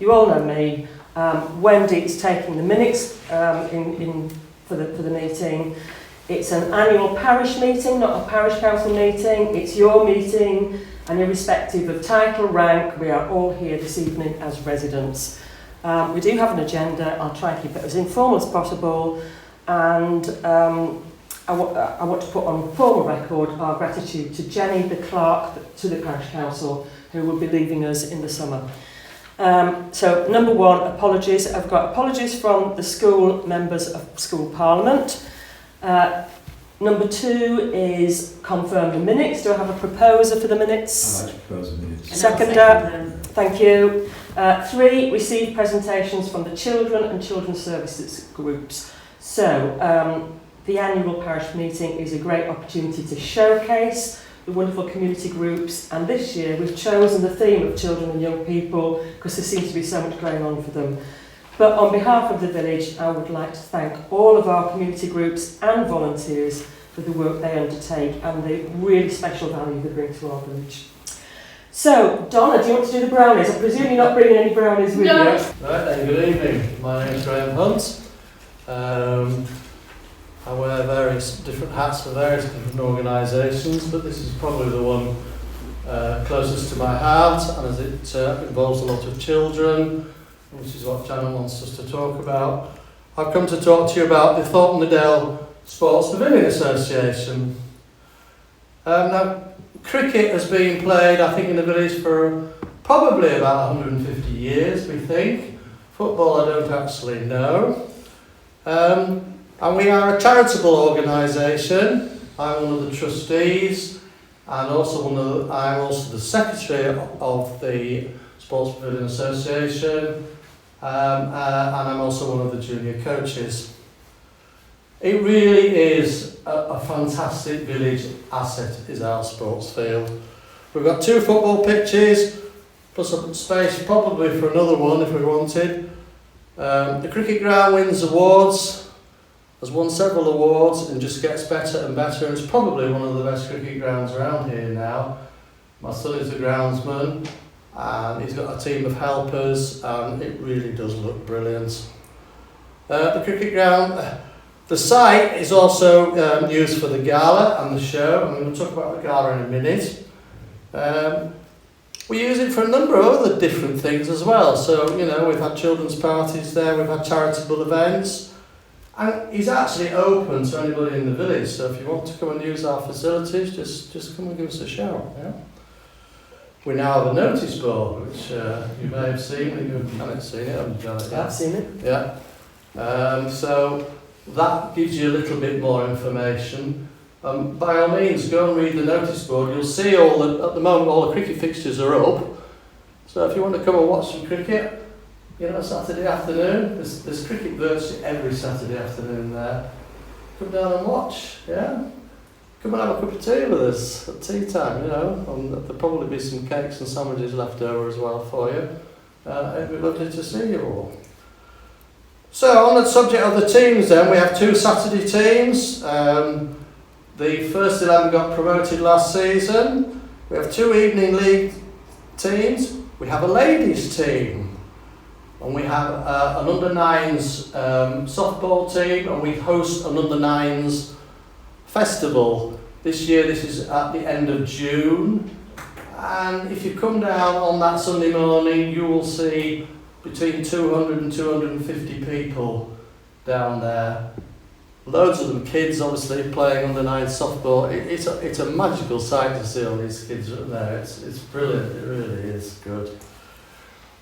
You all know me. Wendy is taking the minutes for the meeting. It's an annual parish meeting, not a parish council meeting. It's your meeting, and irrespective of title, rank, we are all here this evening as residents. We do have an agenda. I'll try and keep it as informal as possible, and I want to put on formal record our gratitude to Jenny, the clerk, to the parish council, who will be leaving us in the summer. So number one, apologies. I've got apologies from the school members of school parliament. Number two is confirm the minutes. Do I have a proposer for the minutes? I'd like to propose the minutes. Seconder. Thank you. Three, receive presentations from the children and children's services groups. So the annual parish meeting is a great opportunity to showcase the wonderful community groups, and this year we've chosen the theme of children and young people because there seems to be so much going on for them. But on behalf of the village, I would like to thank all of our community groups and volunteers for the work they undertake and the really special value they bring to our village. So, Donna, do you want to do the brownies? I presume you're not bringing any brownies with you? Right then, good evening. My name's Graham Hunt. I wear various different hats for various different organisations, but this is probably the one closest to my heart, and as it involves a lot of children, which is what Janet wants us to talk about. I've come to talk to you about the Thornton Sports Pavilion Association. Now, cricket has been played, I think, in the village for probably about 150 years, we think. Football, I don't actually know. And we are a charitable organisation. I'm one of the trustees, and I'm also the secretary of the Sports Pavilion Association, and I'm also one of the junior coaches. It really is a fantastic village asset, is our sports field. We've got 2 football pitches, plus a space probably for another one if we wanted. The cricket ground wins awards, has won several awards and just gets better and better, and it's probably one of the best cricket grounds around here now. My son is the groundsman, and he's got a team of helpers, and it really does look brilliant. The cricket ground, the site is also used for the gala and the show, and we'll talk about the gala in a minute. We use it for a number of other different things as well. So, you know, we've had children's parties there, we've had charitable events, and it's actually open to anybody in the village. So if you want to come and use our facilities, just come and give us a shout. Yeah? We now have a notice board, which you may have seen. You haven't seen it, haven't you, Janet? I've seen it. Yeah. So that gives you a little bit more information. By all means, go and read the notice board. You'll see at the moment all the cricket fixtures are up. So if you want to come and watch some cricket, you know, Saturday afternoon, there's cricket virtually every Saturday afternoon there. Come down and watch, yeah? Come and have a cup of tea with us at tea time, you know, and there'll probably be some cakes and sandwiches left over as well for you. It'd be lovely to see you all. So on the subject of the teams then, we have 2 Saturday teams. The first 11 got promoted last season. We have 2 evening league teams. We have a ladies team. And we have an under-9s softball team, and we host an under-9s festival. This year this is at the end of June. And if you come down on that Sunday morning, you will see between 200 and 250 people down there. Loads of them kids, obviously, playing under-9 softball. It's a magical sight to see all these kids up there. It's brilliant, it really is good.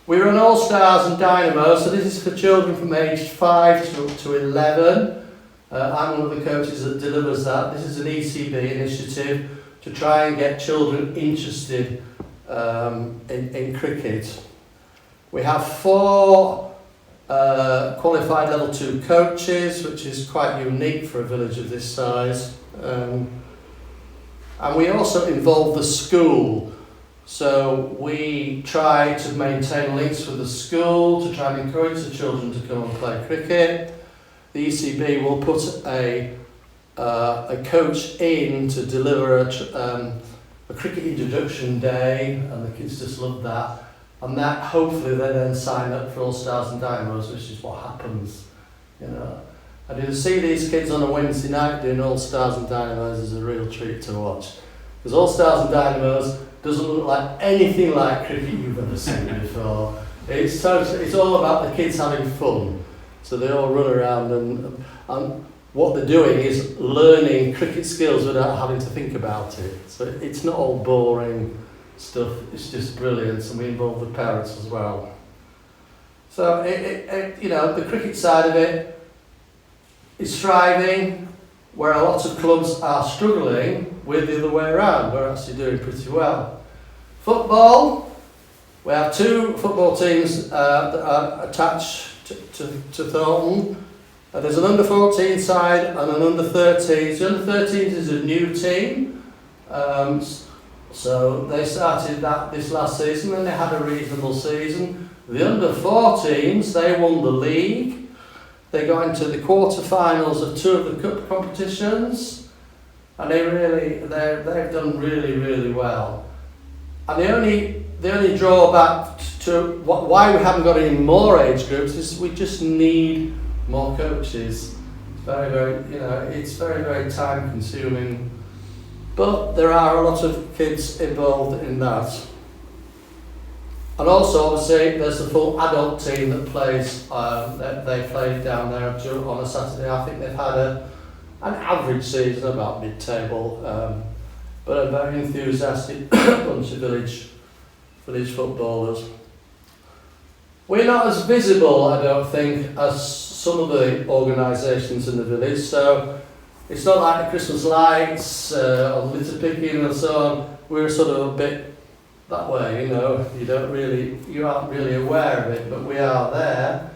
We run All Stars and Dynamo, so this is for children from aged 5 to 11. I'm one of the coaches that delivers that. This is an ECB initiative to try and get children interested in cricket. We have 4 qualified level 2 coaches, which is quite unique for a village of this size. And we also involve the school. So we try to maintain links with the school to try and encourage the children to come and play cricket. The ECB will put a coach in to deliver a cricket introduction day, and the kids just love that. and that hopefully they then sign up for All Stars and Dynamos, which is what happens, you know. And to see these kids on a Wednesday night doing All Stars and Dynamos is a real treat to watch. Because All Stars and Dynamos doesn't look like anything like cricket you've ever seen before. It's all about the kids having fun. So they all run around and what they're doing is learning cricket skills without having to think about it. So it's not all boring stuff, it's just brilliant, and we involve the parents as well. So you know, the cricket side of it is thriving, where a lot of clubs are struggling with the other way around. We're actually doing pretty well. Football, we have 2 football teams that are attached to Thornton. There's an under-14 side and an under-13s. The under-13s is a new team. So they started that this last season and they had a reasonable season. The under-14s, they won the league. They got into the quarter-finals of 2 of the cup competitions, and they've done really, really well. And the only drawback to why we haven't got any more age groups is we just need more coaches. It's very, very time consuming, but there are a lot of kids involved in that. And also, obviously, there's the full adult team that plays. They played down there on a Saturday. I think they've had an average season, about mid-table, but a very enthusiastic bunch of village footballers. We're not as visible, I don't think, as some of the organisations in the village. So it's not like the Christmas lights or litter picking and so on. We're sort of a bit that way, you know. You aren't really aware of it, but we are there.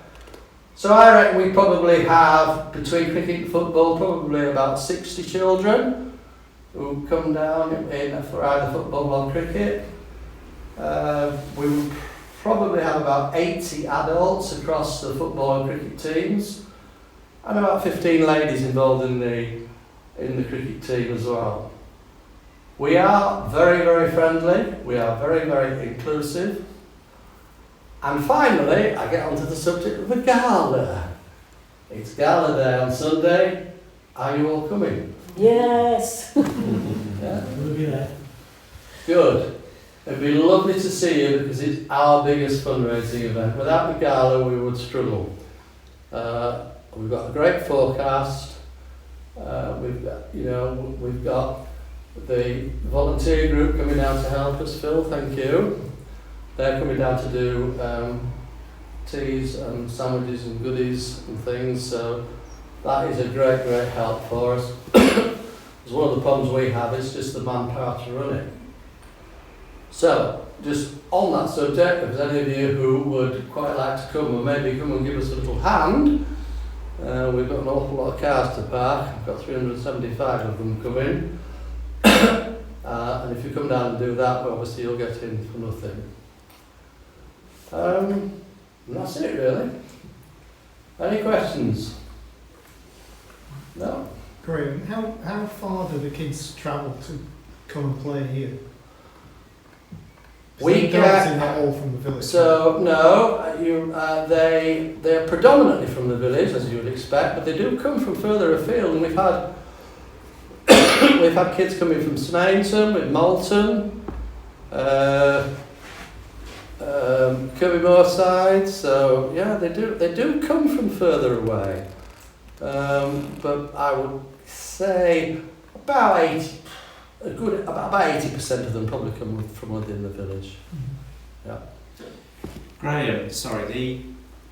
So I reckon we probably have, between cricket and football, probably about 60 children who come down in for either football or cricket. We would probably have about 80 adults across the football and cricket teams, and about 15 ladies involved in the cricket team as well. We are very, very friendly, we are very, very inclusive. And finally, I get onto the subject of the gala. It's gala day on Sunday. Are you all coming? Yes. Yeah? We'll be there. Good. It'd be lovely to see you because it's our biggest fundraising event. Without the gala, we would struggle. We've got a great forecast. We've got the volunteer group coming down to help us. Phil, thank you. They're coming down to do teas and sandwiches and goodies and things. So that is a great, great help for us. Because one of the problems we have is just the manpower to run it. So, just on that subject, if there's any of you who would quite like to come and maybe come and give us a little hand, we've got an awful lot of cars to park. I've got 375 of them coming. And if you come down and do that, well, obviously you'll get in for nothing. And that's it really. Any questions? No? Great. How far do the kids travel to come and play here? We get not all from the village. So no, they're predominantly from the village, as you would expect, but they do come from further afield, and we've had kids coming from Snainton, with Malton, Kirby Moorside. So yeah, they do come from further away, but I would say about 80% of them probably come from within the village. Yeah. Graham, sorry, the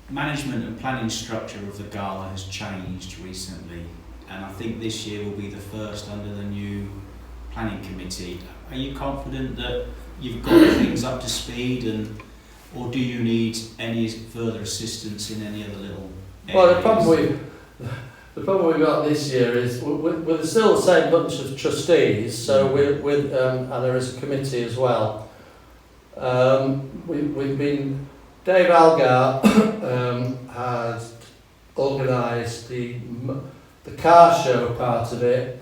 management and planning structure of the gala has changed recently, and I think this year will be the first under the new planning committee. Are you confident that you've got things up to speed, or do you need any further assistance in any other little areas? Well, the problem we've got this year is we're still the same bunch of trustees, so and there is a committee as well. We've been, Dave Algar has organised the car show part of it.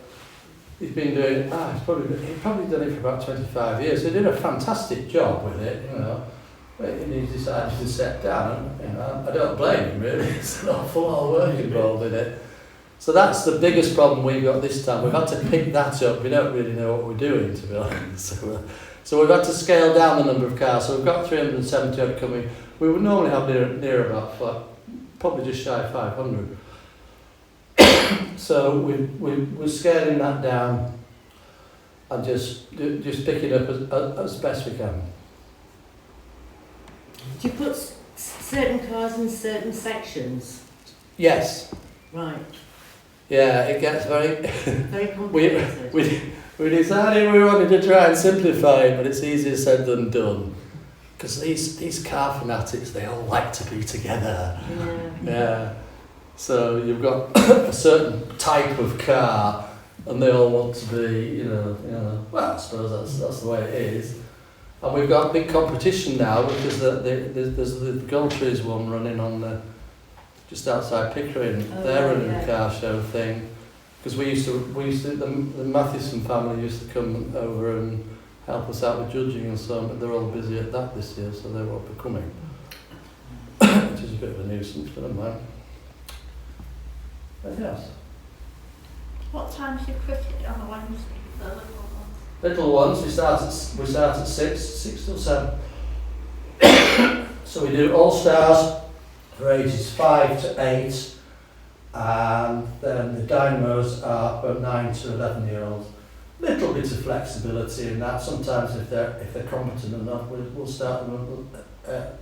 He's been doing, he's probably done it for about 25 years. He did a fantastic job with it, you know. And he decided to step down. And, I don't blame him really. It's an awful lot of work involved in it. So that's the biggest problem we've got this time. We've had to pick that up. We don't really know what we're doing, to be honest. So we've had to scale down the number of cars. So we've got 370 upcoming. We would normally have near about probably just shy of 500. So we're scaling that down and just picking up as best we can. Do you put certain cars in certain sections? Yes. Right. Yeah, it gets very... Very complicated. we decided we wanted to try and simplify it, but it's easier said than done. Because these car fanatics, they all like to be together. Yeah. So you've got a certain type of car, and they all want to be, well, I suppose that's the way it is. And we've got big competition now because there's the Gultrees one running on just outside Pickering. They're running a car show thing. Because we used to the Mathieson family used to come over and help us out with judging and so on, but they're all busy at that this year, so they won't be coming. Which is a bit of a nuisance for them, man. Yes. What time's your cricket on a Wednesday? Little ones, we start at 6 till 7. So we do all stars for ages 5 to 8, and then the dynamos are from 9 to 11-year-olds. Little bit of flexibility in that. Sometimes if they're competent enough, we'll start them at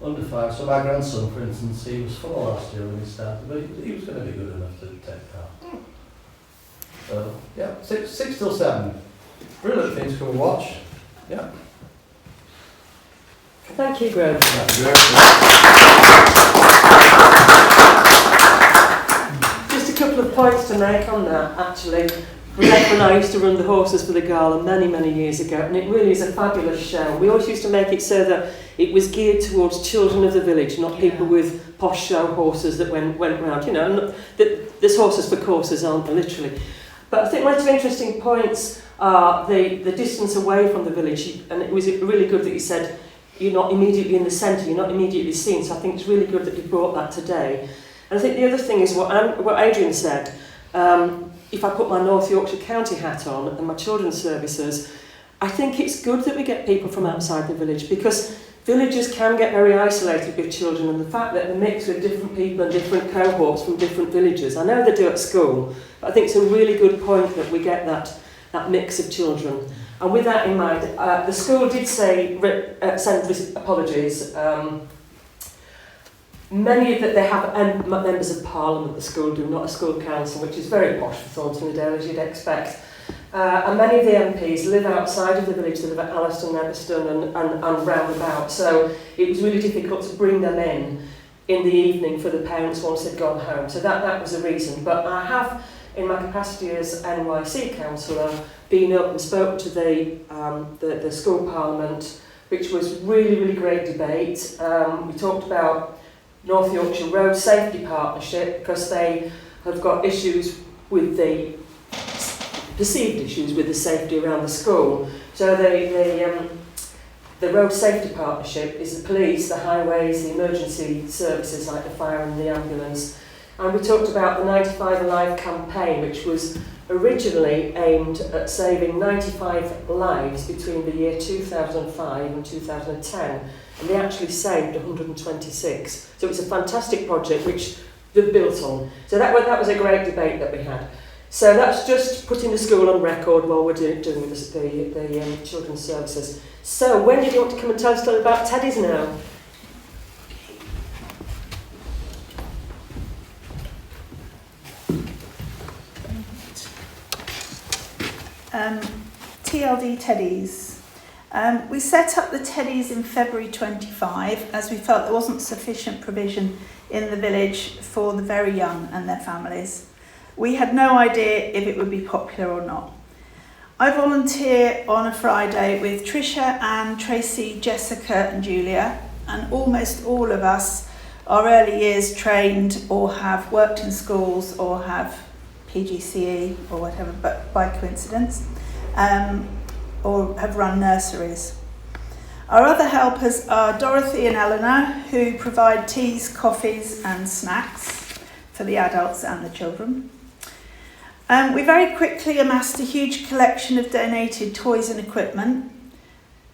under 5. So my grandson, for instance, he was 4 last year when he started, but he was going to be good enough to take part. So yeah, 6 till 7. Brilliant things to come and watch. Yeah. Thank you, Graham. Just a couple of points to make on that, actually. When I used to run the horses for the gala many years ago, and it really is a fabulous show. We always used to make it so that it was geared towards children of the village, not people with posh show horses that went round. There's horses for courses, aren't there, literally. But I think one of the interesting points are the distance away from the village, and it was really good that you said you're not immediately in the centre, you're not immediately seen, so I think it's really good that you brought that today. And I think the other thing is what Adrian said. If I put my North Yorkshire County hat on and my children's services, I think it's good that we get people from outside the village, because villages can get very isolated with children, and the fact that they mix with different people and different cohorts from different villages. I know they do at school, but I think it's a really good point that we get that mix of children. And with that in mind, the school did send apologies. Many of that they have members of Parliament, the school do, not a school council, which is very posh for Thornton and Dale, as you'd expect. And many of the MPs live outside of the village, they live at Alliston, Everston and round about. So it was really difficult to bring them in the evening for the parents once they'd gone home. So that was the reason. But I have, in my capacity as NYC councillor, been up and spoke to the school parliament, which was really great debate. We talked about North Yorkshire Road Safety Partnership, because they have got issues with perceived issues with the safety around the school. So the Road Safety Partnership is the police, the highways, the emergency services like the fire and the ambulance. And we talked about the 95 Alive campaign, which was originally aimed at saving 95 lives between the year 2005 and 2010. And they actually saved 126. So it's a fantastic project which they've built on. So that was a great debate that we had. So that's just putting the school on record while we're doing the children's services. So when did you want to come and tell us about Teddies now? TLD Teddies. We set up the Teddies in February 25 as we felt there wasn't sufficient provision in the village for the very young and their families. We had no idea if it would be popular or not. I volunteer on a Friday with Tricia, Anne, Tracy, Jessica and Julia, and almost all of us are early years trained or have worked in schools or have PGCE or whatever, but by coincidence, or have run nurseries. Our other helpers are Dorothy and Eleanor, who provide teas, coffees and snacks for the adults and the children. We very quickly amassed a huge collection of donated toys and equipment.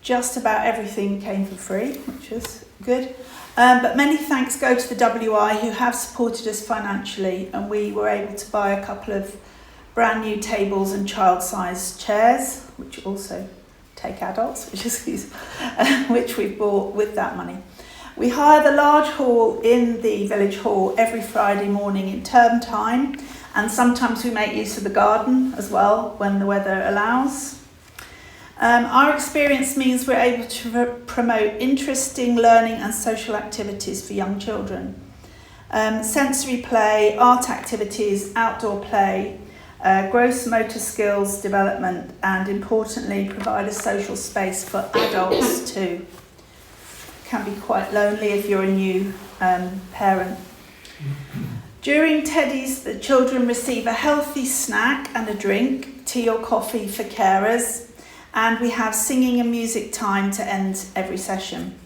Just about everything came for free, which was good. But many thanks go to the WI who have supported us financially, and we were able to buy a couple of brand new tables and child-sized chairs, which also take adults, which is useful, which we bought with that money. We hire the large hall in the village hall every Friday morning in term time, and sometimes we make use of the garden as well when the weather allows. Our experience means we're able to promote interesting learning and social activities for young children. Sensory play, art activities, outdoor play, gross motor skills development, and importantly provide a social space for adults too. Can be quite lonely if you're a new parent. During Teddies, the children receive a healthy snack and a drink, tea or coffee for carers, and we have singing and music time to end every session.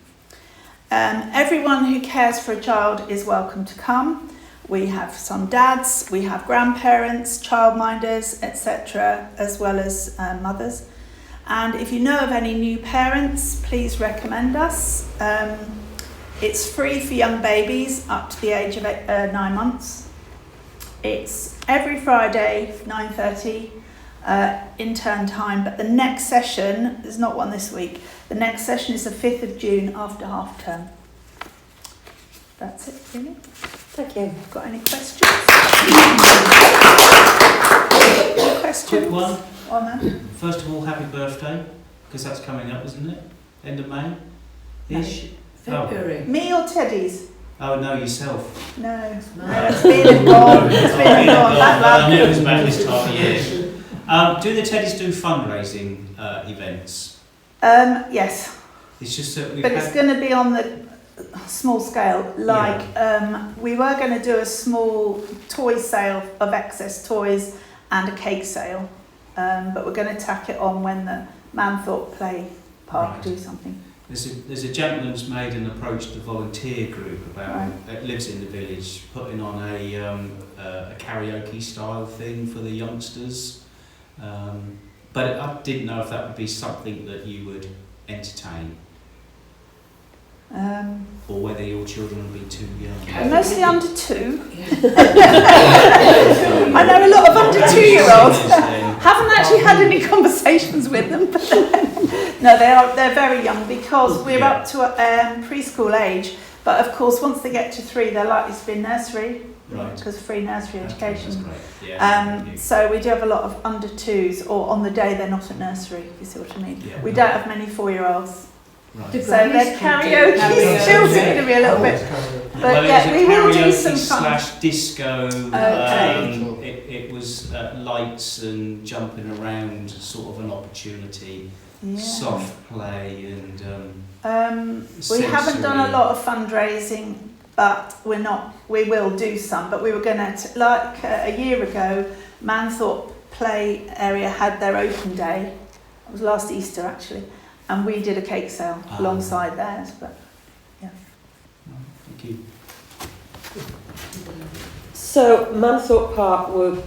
Everyone who cares for a child is welcome to come. We have some dads, we have grandparents, childminders, etc., as well as mothers. And if you know of any new parents, please recommend us. It's free for young babies up to the age of 9 months. It's every Friday, 9:30, in term time, but the next session, there's not one this week, the next session is the 5th of June after half term. That's it, really. Thank you. Got any questions? Questions? Quick one. On that? First of all, happy birthday, because that's coming up, isn't it? End of May? Ish? February. Me or Teddy's? Oh, no, yourself. No, it's been and gone. It's been and gone. I knew it was about this time of year. Do the Teddies do fundraising events? Yes, It's just that we've but had... it's going to be on the small scale. Like, we were going to do a small toy sale of excess toys and a cake sale, but we're going to tack it on when the Manthorpe Park Right. do something. There's a gentleman's made an approach to the volunteer group about that lives in the village, putting on a karaoke style thing for the youngsters. But I didn't know if that would be something that you would entertain, or whether your children would be too young. Mostly under 2. I know a lot of under 2-year-olds. Haven't actually had any conversations with them, but no, they're very young because we're up to preschool age. But of course, once they get to 3, they're likely to be in nursery, Right. because free nursery education. That's great. Yeah, So we do have a lot of under 2s, or on the day they're not at nursery. If you see what I mean? Yeah. We don't have many 4-year-olds, right. The so their Brownies can do karaoke karaoke. skills are going to be a little bit. But Well, yeah, it we will was a do some karaoke fun. / disco. Okay. It was lights and jumping around, sort of an opportunity, Yeah. soft play and. We haven't done a sensory. lot of fundraising, but we will do some. But we were going to, like a year ago, Manthorpe Play area had their open day. It was last Easter actually, and we did a cake sale alongside theirs. But Thank you. So Manthorpe Park were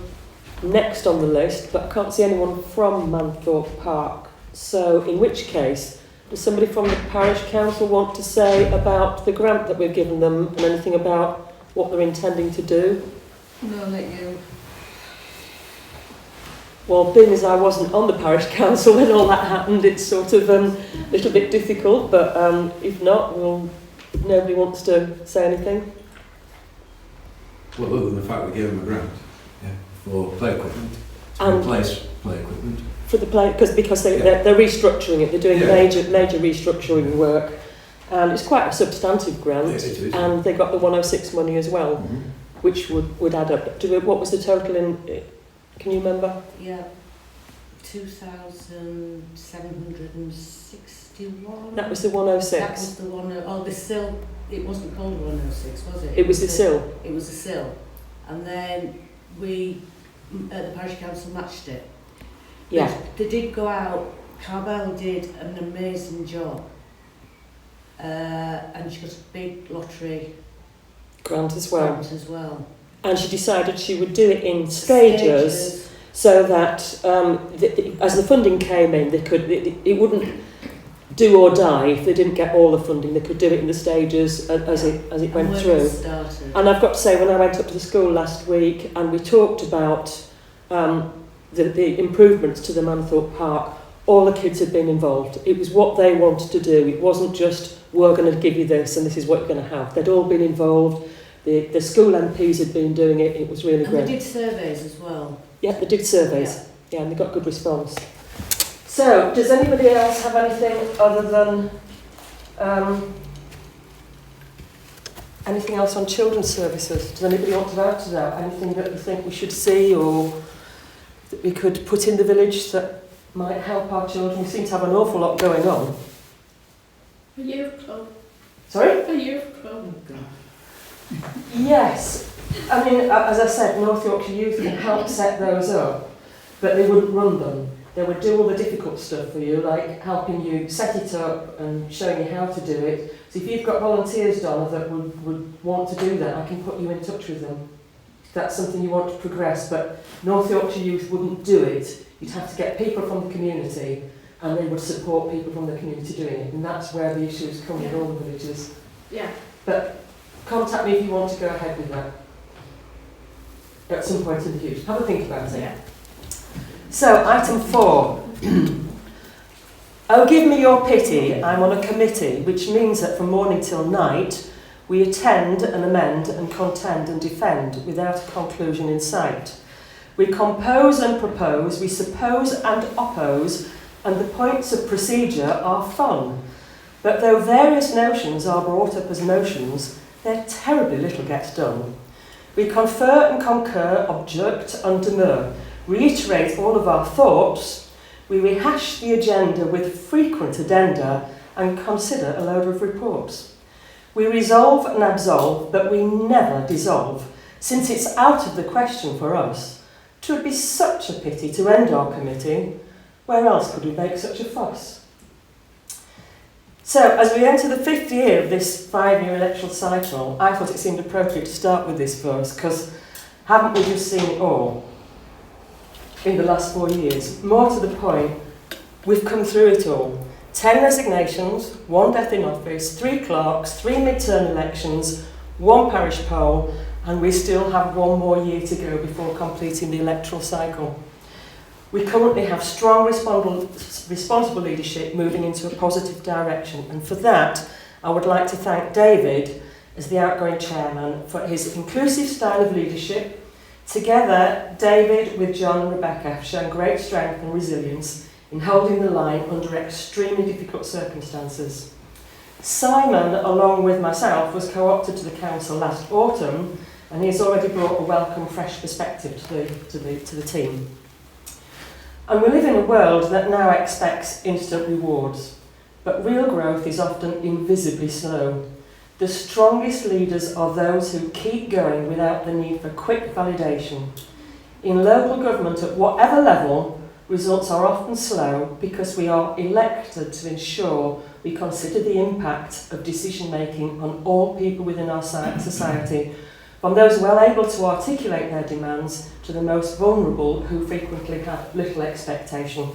next on the list, but I can't see anyone from Manthorpe Park. So in which case, does somebody from the Parish Council want to say about the grant that we've given them and anything about what they're intending to do? No, I'll let you. Well, being as I wasn't on the Parish Council when all that happened, it's sort of a little bit difficult, but if not, nobody wants to say anything. Well, other than the fact we gave them a grant for play equipment, to And- replace play equipment. For the play, because they're restructuring it, they're doing major restructuring work, and it's quite a substantive grant, Yes, it is. and they got the 106 money as well, which would add up to, what was the total in, can you remember? Yeah. 2,761. That was the 106. That was the one. The sill. It wasn't called 106, was it? It was the sill. It was the sill, and then we, the parish council matched it. Yeah. They did go out. Carvel did an amazing job and she got a big lottery Grant as well. grant as well. And she decided she would do it in stages. So that as the funding came in, it wouldn't do or die if they didn't get all the funding. They could do it in the stages as it went And through. started. And I've got to say, when I went up to the school last week and we talked about the improvements to the Manthorpe Park, all the kids had been involved. It was what they wanted to do. It wasn't just, we're going to give you this and this is what you're going to have. They'd all been involved. The school MPs had been doing it. It was really And great. they did surveys as well. Yeah, they did surveys. Yeah, and they got good response. So, does anybody else have anything other than anything else on children's services? Does anybody want to add to that? Anything that you think we should see or that we could put in the village that might help our children? We seem to have an awful lot going on. A youth club. Sorry? A youth club. Yes. I mean, as I said, North Yorkshire Youth can help set those up, but they wouldn't run them. They would do all the difficult stuff for you, like helping you set it up and showing you how to do it. So if you've got volunteers, Donna, that would want to do that, I can put you in touch with them. If that's something you want to progress, but North Yorkshire Youth wouldn't do it. You'd have to get people from the community, and they would support people from the community doing it. And that's where the issues come with all the villages. Yeah. But contact me if you want to go ahead with that at some point in the future. Have a think about it. Yeah. So, item 4. Oh, give me your pity, I'm on a committee, which means that from morning till night, we attend and amend and contend and defend without a conclusion in sight. We compose and propose, we suppose and oppose, and the points of procedure are fun. But though various notions are brought up as motions, there terribly little gets done. We confer and concur, object and demur, reiterate all of our thoughts, we rehash the agenda with frequent addenda and consider a load of reports. We resolve and absolve, but we never dissolve, since it's out of the question for us. 'Twould be such a pity to end our committee. Where else could we make such a fuss? So, as we enter the 5th year of this 5-year electoral cycle, I thought it seemed appropriate to start with this first, because haven't we just seen it all in the last 4 years? More to the point, we've come through it all. 10 resignations, 1 death in office, 3 clerks, 3 mid-term elections, 1 parish poll, and we still have 1 more year to go before completing the electoral cycle. We currently have strong responsible leadership moving into a positive direction, and for that I would like to thank David as the outgoing chairman for his inclusive style of leadership. Together, David with John and Rebecca have shown great strength and resilience in holding the line under extremely difficult circumstances. Simon, along with myself, was co-opted to the council last autumn, and he has already brought a welcome, fresh perspective to the team. And we live in a world that now expects instant rewards, but real growth is often invisibly slow. The strongest leaders are those who keep going without the need for quick validation. In local government at whatever level, results are often slow because we are elected to ensure we consider the impact of decision making on all people within our society, from those well able to articulate their demands to the most vulnerable who frequently have little expectation.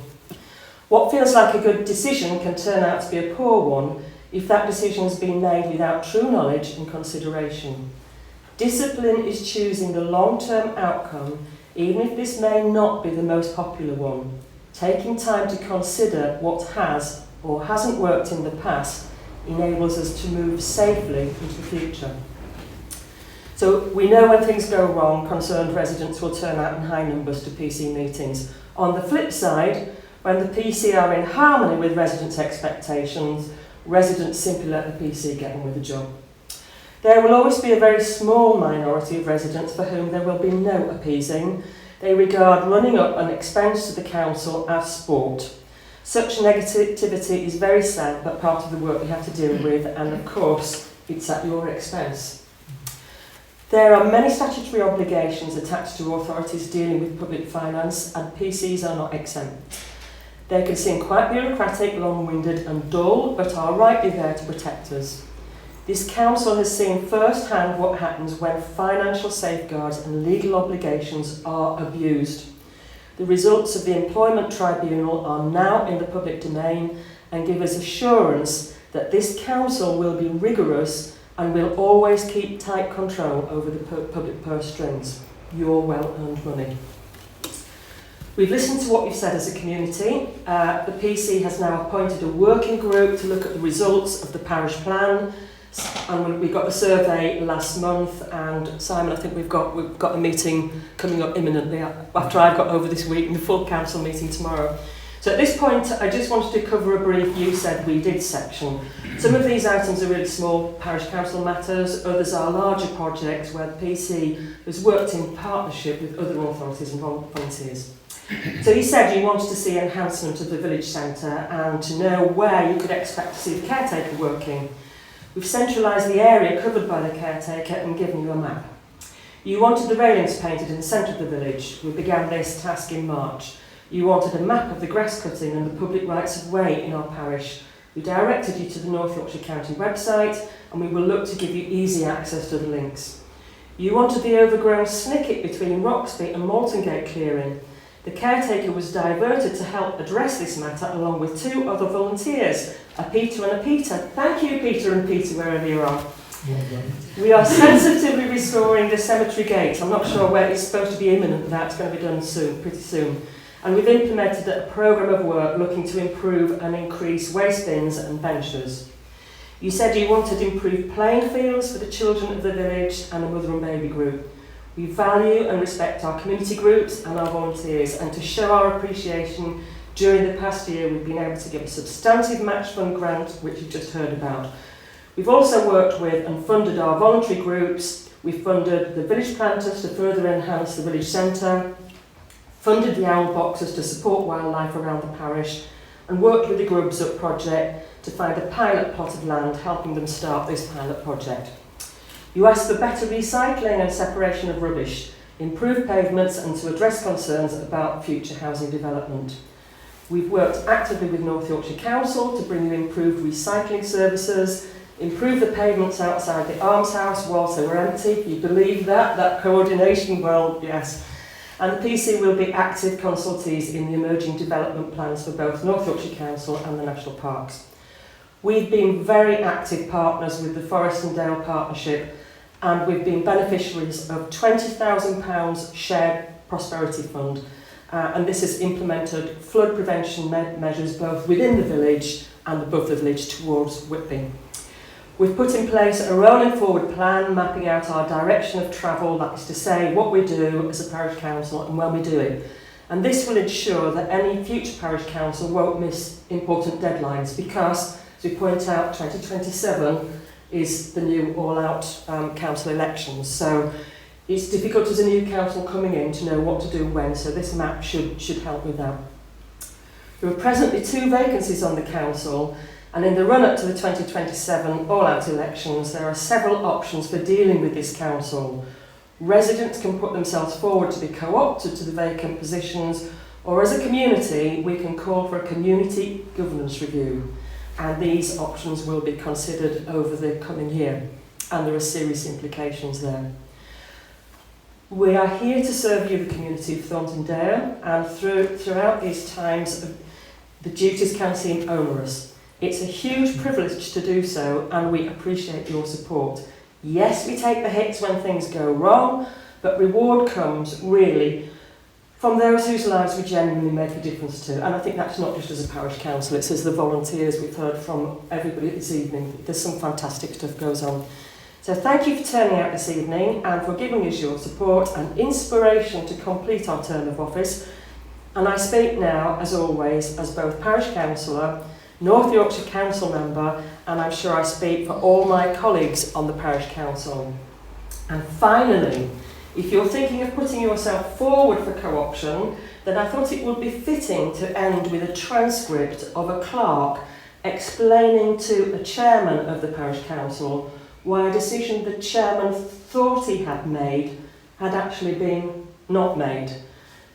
What feels like a good decision can turn out to be a poor one if that decision has been made without true knowledge and consideration. Discipline is choosing the long-term outcome, even if this may not be the most popular one. Taking time to consider what has or hasn't worked in the past enables us to move safely into the future. So we know when things go wrong, concerned residents will turn out in high numbers to PC meetings. On the flip side, when the PC are in harmony with residents' expectations, residents simply let the PC get on with the job. There will always be a very small minority of residents for whom there will be no appeasing. They regard running up an expense to the council as sport. Such negativity is very sad, but part of the work we have to deal with, and of course, it's at your expense. There are many statutory obligations attached to authorities dealing with public finance, and PCs are not exempt. They can seem quite bureaucratic, long-winded and dull, but are rightly there to protect us. This council has seen firsthand what happens when financial safeguards and legal obligations are abused. The results of the Employment Tribunal are now in the public domain and give us assurance that this council will be rigorous and will always keep tight control over the public purse strings. Your well-earned money. We've listened to what you've said as a community. The PC has now appointed a working group to look at the results of the parish plan. And we got the survey last month, and Simon, I think we've got a meeting coming up imminently after I've got over this week, and the full council meeting tomorrow. So at this point, I just wanted to cover a brief you said we did section. Some of these items are really small parish council matters, others are larger projects where the PC has worked in partnership with other authorities and volunteers. So you said you wanted to see enhancement of the village centre and to know where you could expect to see the caretaker working. We've centralised the area covered by the caretaker and given you a map. You wanted the railings painted in the centre of the village. We began this task in March. You wanted a map of the grass cutting and the public rights of way in our parish. We directed you to the North Yorkshire County website, and we will look to give you easy access to the links. You wanted the overgrown snicket between Roxby and Maltongate clearing. The caretaker was diverted to help address this matter along with two other volunteers, a Peter and a Peter. Thank you, Peter and Peter, wherever you are. We are sensitively restoring the cemetery gate. I'm not sure where it's supposed to be imminent, but that's going to be done soon, pretty soon. And we've implemented a programme of work looking to improve and increase waste bins and benches. You said you wanted improved playing fields for the children of the village and a mother and baby group. We value and respect our community groups and our volunteers, and to show our appreciation, during the past year we've been able to give a substantive match fund grant, which you've just heard about. We've also worked with and funded our voluntary groups. We've funded the village planters to further enhance the village centre, funded the owl boxes to support wildlife around the parish, and worked with the Grubs Up project to find a pilot plot of land, helping them start this pilot project. You asked for better recycling and separation of rubbish, improved pavements, and to address concerns about future housing development. We've worked actively with North Yorkshire Council to bring you improved recycling services, improve the pavements outside the almshouse whilst they were empty. You believe that? That coordination? Well, yes. And the PC will be active consultees in the emerging development plans for both North Yorkshire Council and the National Parks. We've been very active partners with the Forest and Dale Partnership, and we've been beneficiaries of £20,000 shared prosperity fund, and this has implemented flood prevention measures both within the village and above the village towards Whitby. We've put in place a rolling forward plan mapping out our direction of travel, that is to say what we do as a parish council and when we do it. And this will ensure that any future parish council won't miss important deadlines because, as we point out, 2027 is the new all-out council elections. So it's difficult as a new council coming in to know what to do when, so this map should help with that. There are presently 2 vacancies on the council, and in the run-up to the 2027 all-out elections, there are several options for dealing with this council. Residents can put themselves forward to be co-opted to the vacant positions, or as a community, we can call for a community governance review. And these options will be considered over the coming year, and there are serious implications there. We are here to serve you, the community of Thornton Dale, and throughout these times, the duties can seem onerous. It's a huge privilege to do so, and we appreciate your support. Yes, we take the hits when things go wrong, but reward comes, really, from those whose lives we genuinely make a difference to. And I think that's not just as a parish council, it's as the volunteers we've heard from everybody this evening. There's some fantastic stuff goes on. So thank you for turning out this evening and for giving us your support and inspiration to complete our term of office. And I speak now, as always, as both parish councillor, North Yorkshire Council member, and I'm sure I speak for all my colleagues on the parish council. And finally, if you're thinking of putting yourself forward for co-option, then I thought it would be fitting to end with a transcript of a clerk explaining to a chairman of the parish council why a decision the chairman thought he had made had actually been not made.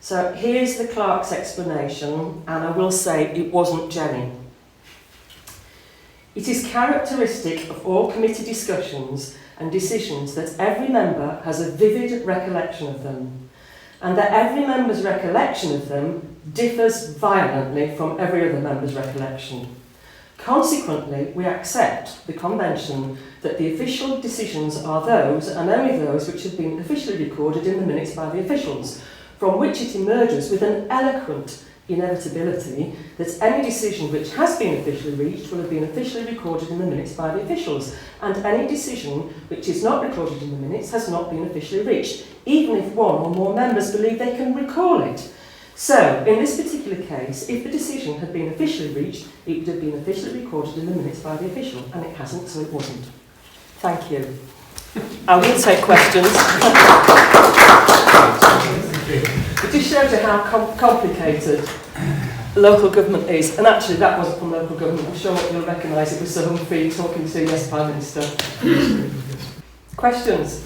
So here's the clerk's explanation, and I will say it wasn't Jenny. It is characteristic of all committee discussions and decisions that every member has a vivid recollection of them, and that every member's recollection of them differs violently from every other member's recollection. Consequently, we accept the convention that the official decisions are those, and only those, which have been officially recorded in the minutes by the officials, from which it emerges with an eloquent inevitability that any decision which has been officially reached will have been officially recorded in the minutes by the officials, and any decision which is not recorded in the minutes has not been officially reached, even if one or more members believe they can recall it. So, in this particular case, if the decision had been officially reached, it would have been officially recorded in the minutes by the official, and it hasn't, so it wasn't. Thank you. I will take questions. It just shows you how complicated local government is, and actually that wasn't from local government. I'm sure you'll recognise it was Sir Humphrey talking to yes Prime Minister. Questions?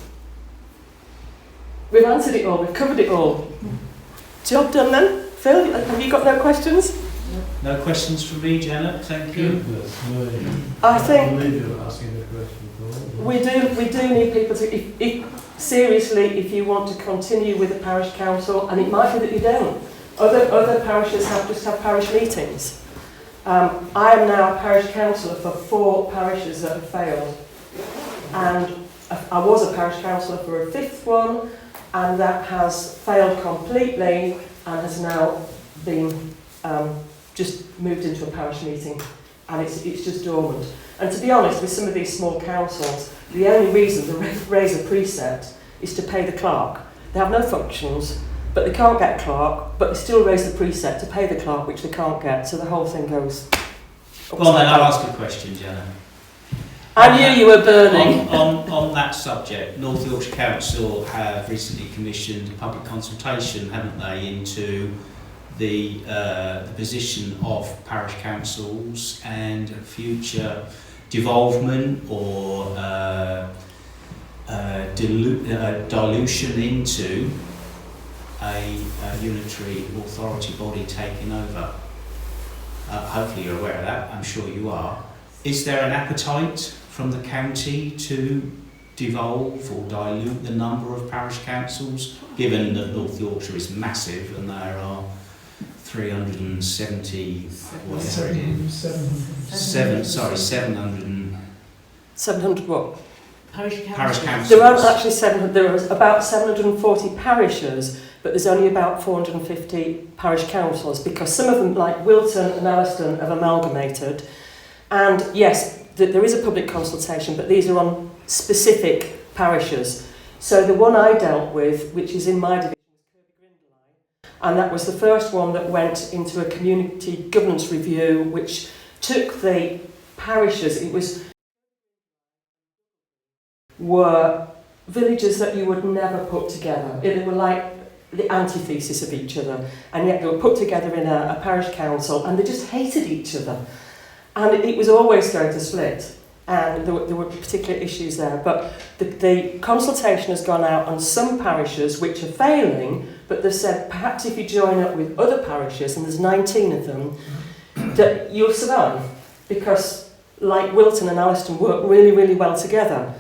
We've answered it all, we've covered it all. Job done then? Phil, have you got no questions? No questions from me, Janet, thank you. I think we do need people to, seriously, if you want to continue with the parish council, and it might be that you don't. Other parishes just have parish meetings. I am now a parish councillor for 4 parishes that have failed, and I was a parish councillor for a 5th one, and that has failed completely and has now been just moved into a parish meeting, and it's just dormant. And to be honest, with some of these small councils, the only reason they raise a precept is to pay the clerk. They have no functions, but they can't get a clerk, but they still raise the precept to pay the clerk, which they can't get, so the whole thing goes. Well, then I'll ask a question, Jenna. I knew you were burning. On that subject, North Yorkshire Council have recently commissioned a public consultation, haven't they, into the position of parish councils and future devolvement or dilution into a unitary authority body taking over. Hopefully you're aware of that, I'm sure you are. Is there an appetite from the county to devolve or dilute the number of parish councils, given that North Yorkshire is massive and there are 370, whatever it is, 700 what? Parish councils. There aren't actually 700, there are about 740 parishes, but there's only about 450 parish councils, because some of them, like Wilton and Alliston, have amalgamated. And yes, there is a public consultation, but these are on specific parishes. So the one I dealt with, which is in my division, and that was the first one that went into a community governance review, which took the parishes, were villages that you would never put together. They were like the antithesis of each other, and yet they were put together in a parish council, and they just hated each other. And it was always going to split, and there were particular issues there. But the consultation has gone out on some parishes which are failing, but they've said perhaps if you join up with other parishes, and there's 19 of them, that you'll survive. Because like Wilton and Alliston work really, really well together.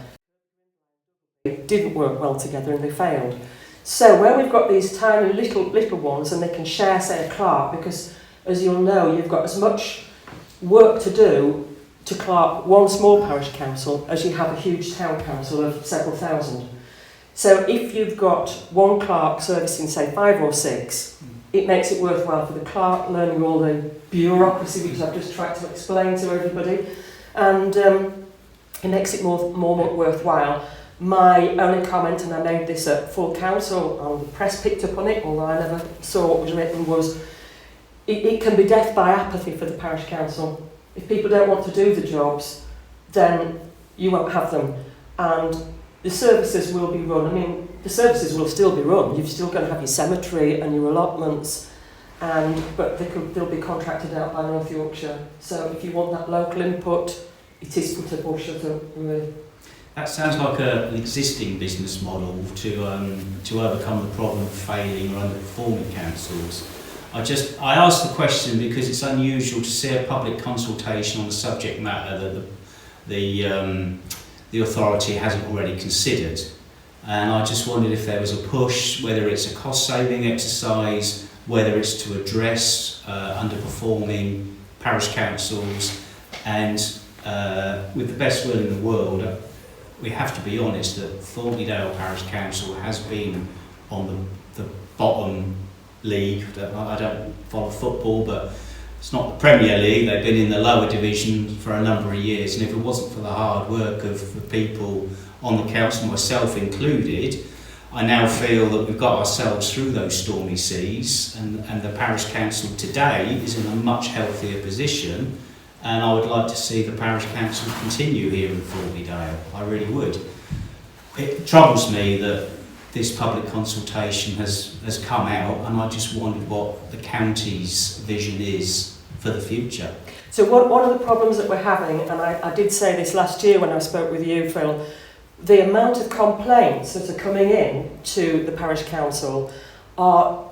They didn't work well together and they failed. So where we've got these tiny little ones, and they can share, say, a clerk, because as you'll know, you've got as much work to do to clerk one small parish council as you have a huge town council of several thousand. So if you've got one clerk servicing, say, 5 or 6, it makes it worthwhile for the clerk learning all the bureaucracy, which I've just tried to explain to everybody, and it makes it more worthwhile. My only comment, and I made this at full council, and the press picked up on it, although I never saw what was written, was it can be death by apathy for the parish council. If people don't want to do the jobs, then you won't have them. And the services will be run. I mean, the services will still be run. You're still going to have your cemetery and your allotments, but they'll be contracted out by North Yorkshire. So if you want that local input, it is put a bush of them, really. That sounds like an existing business model to overcome the problem of failing or underperforming councils. I asked the question because it's unusual to see a public consultation on the subject matter that the authority hasn't already considered. And I just wondered if there was a push, whether it's a cost-saving exercise, whether it's to address underperforming parish councils, and with the best will in the world, we have to be honest that Thornton Parish Council has been on the bottom league. I don't follow football, but it's not the Premier League. They've been in the lower division for a number of years, and if it wasn't for the hard work of the people on the council, myself included, I now feel that we've got ourselves through those stormy seas, and the parish council today is in a much healthier position. And I would like to see the parish council continue here in Thornton. I really would. It troubles me that this public consultation has come out, and I just wondered what the county's vision is for the future. So one of the problems that we're having, and I did say this last year when I spoke with you, Phil, the amount of complaints that are coming in to the parish council are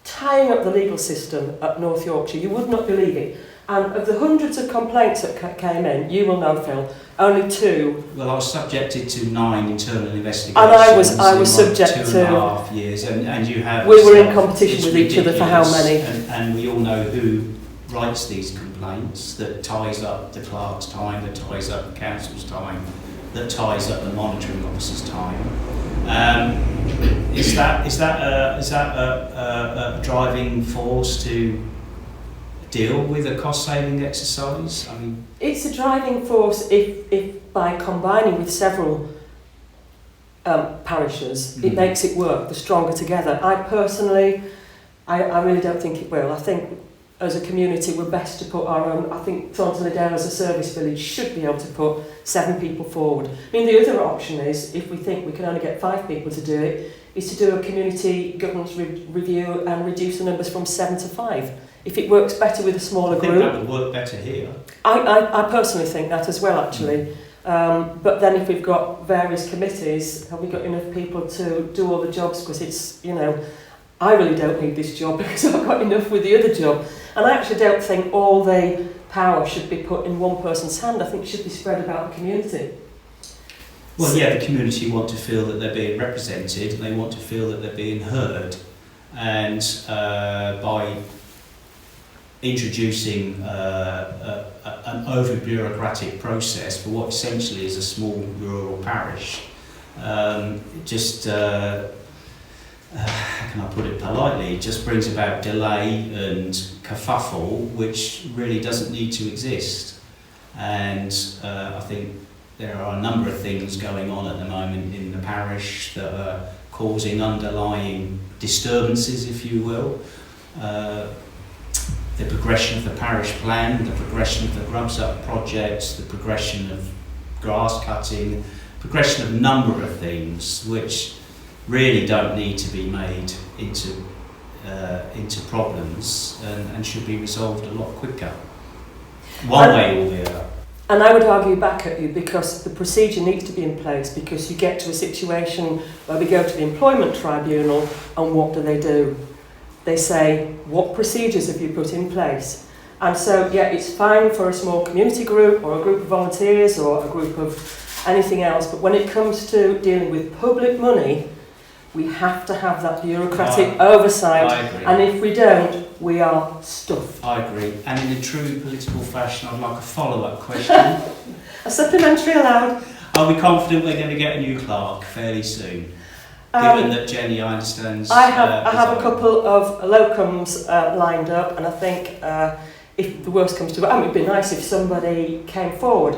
tying up the legal system at North Yorkshire. You would not believe it. And of the hundreds of complaints that came in, you will know, Phil, only 2. Well, I was subjected to 9 internal investigations. And I was subject to 2.5 years, and you have. We were in competition with each other for how many? And we all know who writes these complaints. That ties up the clerk's time, that ties up the council's time, that ties up the monitoring officer's time. Is that a driving force to deal with a cost-saving exercise? I mean, it's a driving force if by combining with several parishes, it makes it work. The stronger together. I personally, I really don't think it will. I think as a community we're best to put our own. I think Thornton as a service village should be able to put 7 people forward. I mean, the other option is, if we think we can only get 5 people to do it, is to do a community governance review and reduce the numbers from 7 to 5. If it works better with a smaller group. I think that would work better here. I personally think that as well, actually. But then if we've got various committees, have we got enough people to do all the jobs? Because it's, I really don't need this job because I've got enough with the other job. And I actually don't think all the power should be put in one person's hand. I think it should be spread about the community. Well, yeah, the community want to feel that they're being represented, and they want to feel that they're being heard. And by introducing an over-bureaucratic process for what essentially is a small rural parish, how can I put it politely, it just brings about delay and kerfuffle, which really doesn't need to exist. And I think there are a number of things going on at the moment in the parish that are causing underlying disturbances, if you will. The progression of the parish plan, the progression of the Grubs Up projects, the progression of grass cutting, progression of a number of things which really don't need to be made into problems and should be resolved a lot quicker. One way or the other. And I would argue back at you, because the procedure needs to be in place, because you get to a situation where we go to the employment tribunal, and what do? They say, what procedures have you put in place? And so, yeah, it's fine for a small community group or a group of volunteers or a group of anything else, but when it comes to dealing with public money, we have to have that bureaucratic oversight. I agree. And if we don't, we are stuffed. I agree. And in a true political fashion, I'd like a follow-up question. A supplementary allowed. Are we confident we're going to get a new clerk fairly soon? Given that Jenny, I understand... I have a couple of locums lined up, and I think if the worst comes to it, it would be nice if somebody came forward.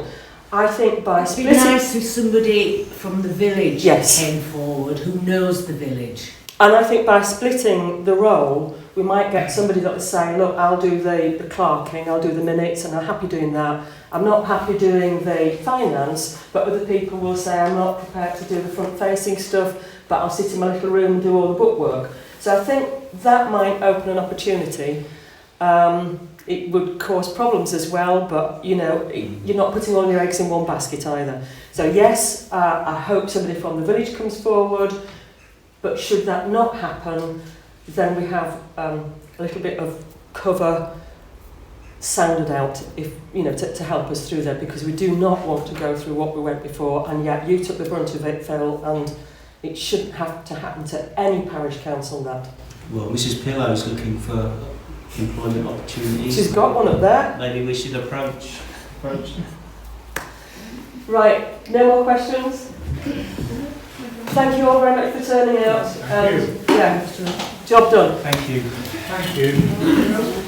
I think by It'd be splitting... nice if somebody from the village Yes. came forward who knows the village. And I think by splitting the role, we might get somebody that will say, look, I'll do the clerking, I'll do the minutes, and I'm happy doing that. I'm not happy doing the finance, but other people will say, I'm not prepared to do the front-facing stuff, but I'll sit in my little room and do all the bookwork. So I think that might open an opportunity. It would cause problems as well, but you know, you're not putting all your eggs in one basket either. So yes, I hope somebody from the village comes forward, but should that not happen, then we have a little bit of cover sounded out, if you know, to help us through that, because we do not want to go through what we went before, and yet you took the brunt of it, Phil, and it shouldn't have to happen to any parish council that. Well, Mrs. Pillow's looking for employment opportunities. She's got one up there. Maybe we should approach. Right, no more questions? Thank you all very much for turning out. Thank you. Yeah, job done. Thank you. Thank you.